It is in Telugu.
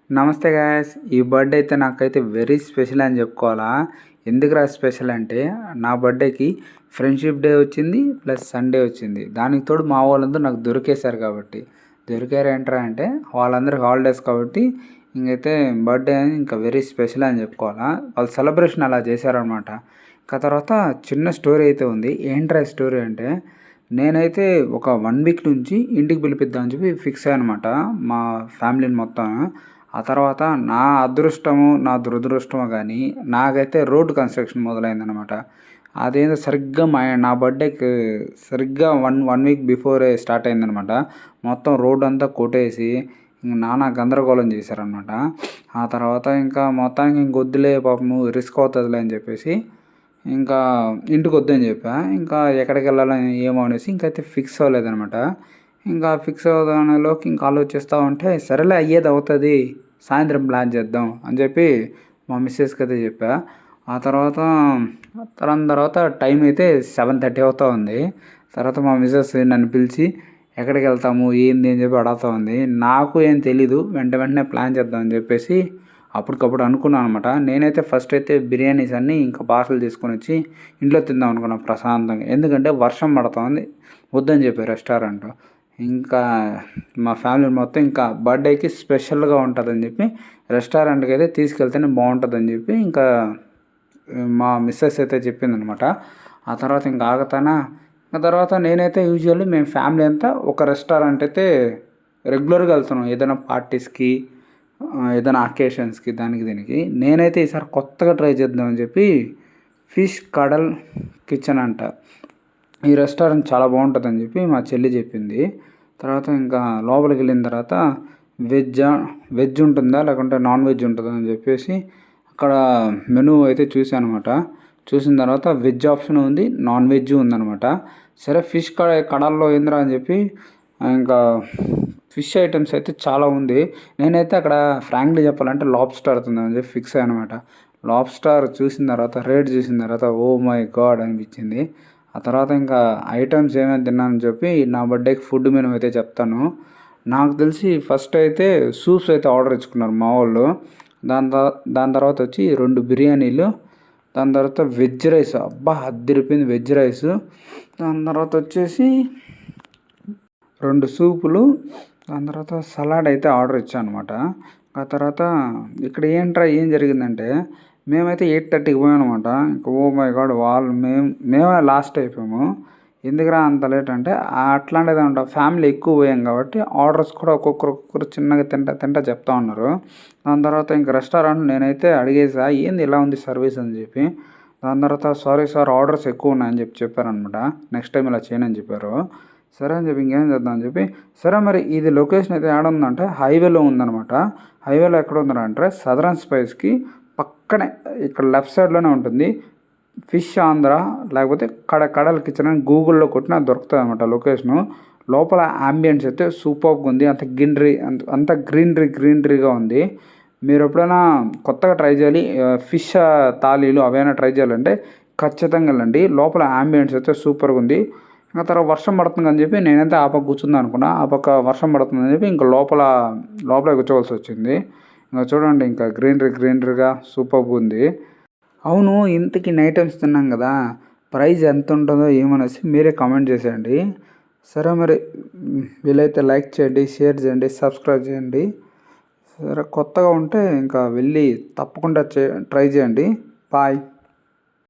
నమస్తే గాయ్స్. ఈ బర్త్‌డే అయితే నాకైతే వెరీ స్పెషల్ అని చెప్పుకోవాలా. ఎందుకురా స్పెషల్ అంటే నా బర్త్‌డేకి ఫ్రెండ్షిప్ డే వచ్చింది. ప్లస్ సండే వచ్చింది. దానికి తోడు మా వాళ్ళందరూ నాకు దొరికేశారు కాబట్టి. దొరికారు ఏంట్రా అంటే వాళ్ళందరూ హాలిడేస్ కాబట్టి ఇంకైతే బర్త్‌డే అని ఇంకా వెరీ స్పెషల్ అని చెప్పుకోవాలా. వాళ్ళు సెలబ్రేషన్ అలా చేశారనమాట. ఇంకా తర్వాత చిన్న స్టోరీ అయితే ఉంది. ఏంట్రా స్టోరీ అంటే నేనైతే ఒక 1 వీక్ నుంచి ఇంటికి పిలిపిద్దామని చెప్పి ఫిక్స్ అయ్యాననమాట మా ఫ్యామిలీని మొత్తం. ఆ తర్వాత నా అదృష్టమో, నా దురదృష్టమో గానీ నాకైతే రోడ్ కన్‌స్ట్రక్షన్ మొదలైందనమాట. అదేందో సరిగ్గా నా బర్త్‌డేకి సరిగ్గా 1 వీక్ బిఫోరే స్టార్ట్ అయిందనమాట. మొత్తం రోడ్డంతా కొట్టేసి నానా గందరగోళం చేశారనమాట. ఆ తర్వాత ఇంకా మొత్తానికి ఇంకొద్దులే పాపము రిస్క్ అవుతదిలే అని చెప్పేసి ఇంకా ఇంటికొద్దని చెప్పా. ఇంకా ఎక్కడికెళ్ళాలని ఏమో అనేసి ఇంకైతే ఫిక్స్ అవ్వలేదనమాట. ఇంకా ఫిక్స్ అవుదామనేలోకి ఇంకా ఆలోచిస్తా ఉంటే సరేలే అయ్యేది అవుతుంది, సాయంత్రం ప్లాన్ చేద్దాం అని చెప్పి మా మిస్సెస్కి అయితే చెప్పా. ఆ తర్వాత తర్వాత టైం అయితే 7:30 అవుతా ఉంది. తర్వాత మా మిస్సెస్ నన్ను పిలిచి ఎక్కడికి వెళ్తాము ఏంది అని చెప్పి అడుగుతా ఉంది. నాకు ఏం తెలీదు, వెంటనే ప్లాన్ చేద్దాం అని చెప్పేసి అప్పటికప్పుడు అనుకున్నాను అనమాట. నేనైతే ఫస్ట్ అయితే బిర్యానీస్ అన్నీ ఇంకా పార్సల్ తీసుకొని వచ్చి ఇంట్లో తిందాం అనుకున్నాను ప్రశాంతంగా. ఎందుకంటే వర్షం పడుతోంది, వద్దని చెప్పారు రెస్టారెంట్. ఇంకా మా ఫ్యామిలీ మొత్తం ఇంకా బర్త్డేకి స్పెషల్గా ఉంటుందని చెప్పి రెస్టారెంట్కి అయితే తీసుకెళ్తేనే బాగుంటుందని చెప్పి ఇంకా మా మిస్సెస్ అయితే చెప్పిందనమాట. ఆ తర్వాత ఇంకా ఆగుతానా. ఆ తర్వాత నేనైతే యూజువల్లీ మేము ఫ్యామిలీ అంతా ఒక రెస్టారెంట్ అయితే రెగ్యులర్గా వెళ్తున్నాం ఏదైనా పార్టీస్కి, ఏదైనా అకేషన్స్కి, దానికి దీనికి. నేనైతే ఈసారి కొత్తగా ట్రై చేద్దామని చెప్పి ఫిష్ కడల్ కిచెన్ అంట, ఈ రెస్టారెంట్ చాలా బాగుంటుందని చెప్పి మా చెల్లి చెప్పింది. తర్వాత ఇంకా లోపలికి వెళ్ళిన తర్వాత వెజ్ ఉంటుందా లేకుంటే నాన్ వెజ్ ఉంటుందా అని చెప్పేసి అక్కడ మెనూ అయితే చూసాను అనమాట. చూసిన తర్వాత వెజ్ ఆప్షన్ ఉంది, నాన్ వెజ్ ఉందనమాట. సరే ఫిష్ కడాల్లో ఏందిరా అని చెప్పి ఇంకా ఫిష్ ఐటమ్స్ అయితే చాలా ఉంది. నేనైతే అక్కడ ఫ్రాంక్లీ చెప్పాలంటే లాబ్స్టర్ అని చెప్పి ఫిక్స్ అయ్యాను అనమాట. లాబ్స్టర్ చూసిన తర్వాత రేట్ చూసిన తర్వాత ఓ మై గాడ్ అనిపించింది. ఆ తర్వాత ఇంకా ఐటమ్స్ ఏమేమి తిన్నానని చెప్పి నా బర్త్డేకి ఫుడ్ మెనూ అయితే చెప్తాను. నాకు తెలిసి ఫస్ట్ అయితే సూప్స్ అయితే ఆర్డర్ ఇచ్చుకున్నారు మా వాళ్ళు. దాని తర్వాత వచ్చి 2 బిర్యానీలు, దాని తర్వాత వెజ్ రైస్, అబ్బా అదిరిపోయింది వెజ్ రైస్. దాని తర్వాత వచ్చేసి 2 సూపులు, దాని తర్వాత సలాడ్ అయితే ఆర్డర్ ఇచ్చాను అనమాట. ఆ తర్వాత ఇక్కడ ఏం జరిగిందంటే మేమైతే 8:30కి పోయామనమాట. ఇంకా ఓ మై గాడ్ మేమే లాస్ట్ అయిపోయాము. ఎందుకురా అంత లేట్ అంటే అట్లాంటిది అంట, ఫ్యామిలీ ఎక్కువ పోయాం కాబట్టి ఆర్డర్స్ కూడా ఒక్కొక్కరు చిన్నగా తింటా చెప్తా ఉన్నారు. దాని తర్వాత ఇంక రెస్టారెంట్ నేనైతే అడిగేసా ఏంది ఇలా ఉంది సర్వీస్ అని చెప్పి. దాని తర్వాత సారీ సార్ ఆర్డర్స్ ఎక్కువ ఉన్నాయని చెప్పారనమాట. నెక్స్ట్ టైం ఇలా చేయనని చెప్పారు. సరే అని చెప్పి ఇంకేం చేద్దాం అని చెప్పి సరే మరి ఇది లొకేషన్ అయితే ఏడ ఉందంటే హైవేలో ఉందనమాట. హైవేలో ఎక్కడ ఉందంటే సదరన్ స్పైస్కి పక్కనే ఇక్కడ లెఫ్ట్ సైడ్లోనే ఉంటుంది. ఫిష్ ఆంధ్ర లేకపోతే కడల్ కిచెన్ అని గూగుల్లో కొట్టినా దొరుకుతుంది అనమాట లొకేషను. లోపల ఆంబియన్స్ అయితే సూపర్గా ఉంది. అంత గ్రీనరీగా ఉంది. మీరు ఎప్పుడైనా కొత్తగా ట్రై చేయాలి ఫిష్ థాలీలు అవైనా ట్రై చేయాలంటే ఖచ్చితంగా వెళ్ళండి. లోపల ఆంబియన్స్ అయితే సూపర్గా ఉంది. ఆ తర్వాత వర్షం పడుతుందని చెప్పి నేనైతే ఆ పక్క కూర్చుందాం అనుకున్నా. ఆ పక్క వర్షం పడుతుందని చెప్పి ఇంకా లోపల కూర్చోవలసి వచ్చింది. ఇంకా చూడండి ఇంకా గ్రీనరీగా సూపర్గా ఉంది. అవును, ఇంతకీ నైట్ టైమ్స్ తిన్నాం కదా, ప్రైస్ ఎంత ఉంటుందో ఏమనేసి మీరే కామెంట్ చేసేయండి. సరే మరి వీలైతే లైక్ చేయండి, షేర్ చేయండి, సబ్స్క్రైబ్ చేయండి. సరే కొత్తగా ఉంటే ఇంకా వెళ్ళి తప్పకుండా ట్రై చేయండి. బాయ్.